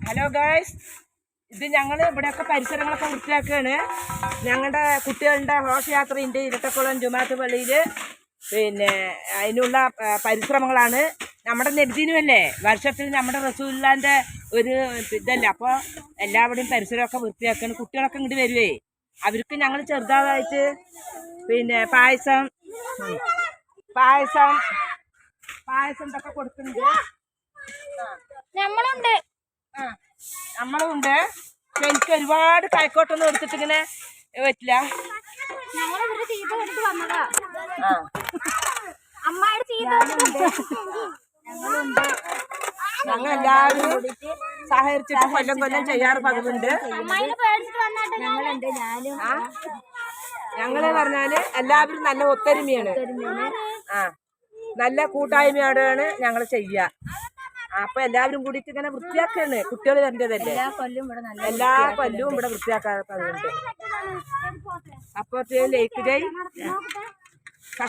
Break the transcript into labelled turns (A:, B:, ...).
A: Hello guys, ഇത് ഞങ്ങൾ ഇവിടെയൊക്കെ പരിസരങ്ങളൊക്കെ വൃത്തിയാക്കുകയാണ്. ഞങ്ങളുടെ കുട്ടികളുടെ ഘോഷയാത്രയുണ്ട് ഇരട്ടക്കുളം ജുമാഅത്ത് പള്ളിയിൽ. പിന്നെ അതിനുള്ള പരിശ്രമങ്ങളാണ്. നമ്മുടെ നെടുതിനുമല്ലേ വർഷത്തിൽ നമ്മുടെ റസൂലുള്ളാന്റെ ഒരു ഇതല്ലേ, അപ്പോൾ എല്ലാവരുടെയും പരിസരമൊക്കെ വൃത്തിയാക്കുകയാണ്. കുട്ടികളൊക്കെ ഇങ്ങോട്ട് വരുവേ, അവർക്ക് ഞങ്ങൾ ചെറുതായിട്ട് പിന്നെ പായസം ഇതൊക്കെ കൊടുക്കുന്നുണ്ട്. നമ്മളുണ്ട്. എനിക്ക് ഒരുപാട് കൈക്കോട്ടൊന്നും എടുത്തിട്ട് ഇങ്ങനെ പറ്റില്ല. ഞങ്ങൾ എല്ലാവരും സഹകരിച്ചിട്ട് കൊല്ലം ചെയ്യാറ് പതിവുണ്ട്. ഞങ്ങള് പറഞ്ഞാല് എല്ലാവരും നല്ല ഒത്തൊരുമയാണ്. നല്ല കൂട്ടായ്മയോടെയാണ് ഞങ്ങൾ ചെയ്യുക. അപ്പൊ എല്ലാവരും കൂടിയിട്ട് ഇങ്ങനെ വൃത്തിയാക്കാണ്. കുട്ടികൾ വരേണ്ടതല്ലേ, എല്ലാ കൊല്ലവും ഇവിടെ വൃത്തിയാക്കാറുണ്ട്. അപ്പൊ ലൈക്ക്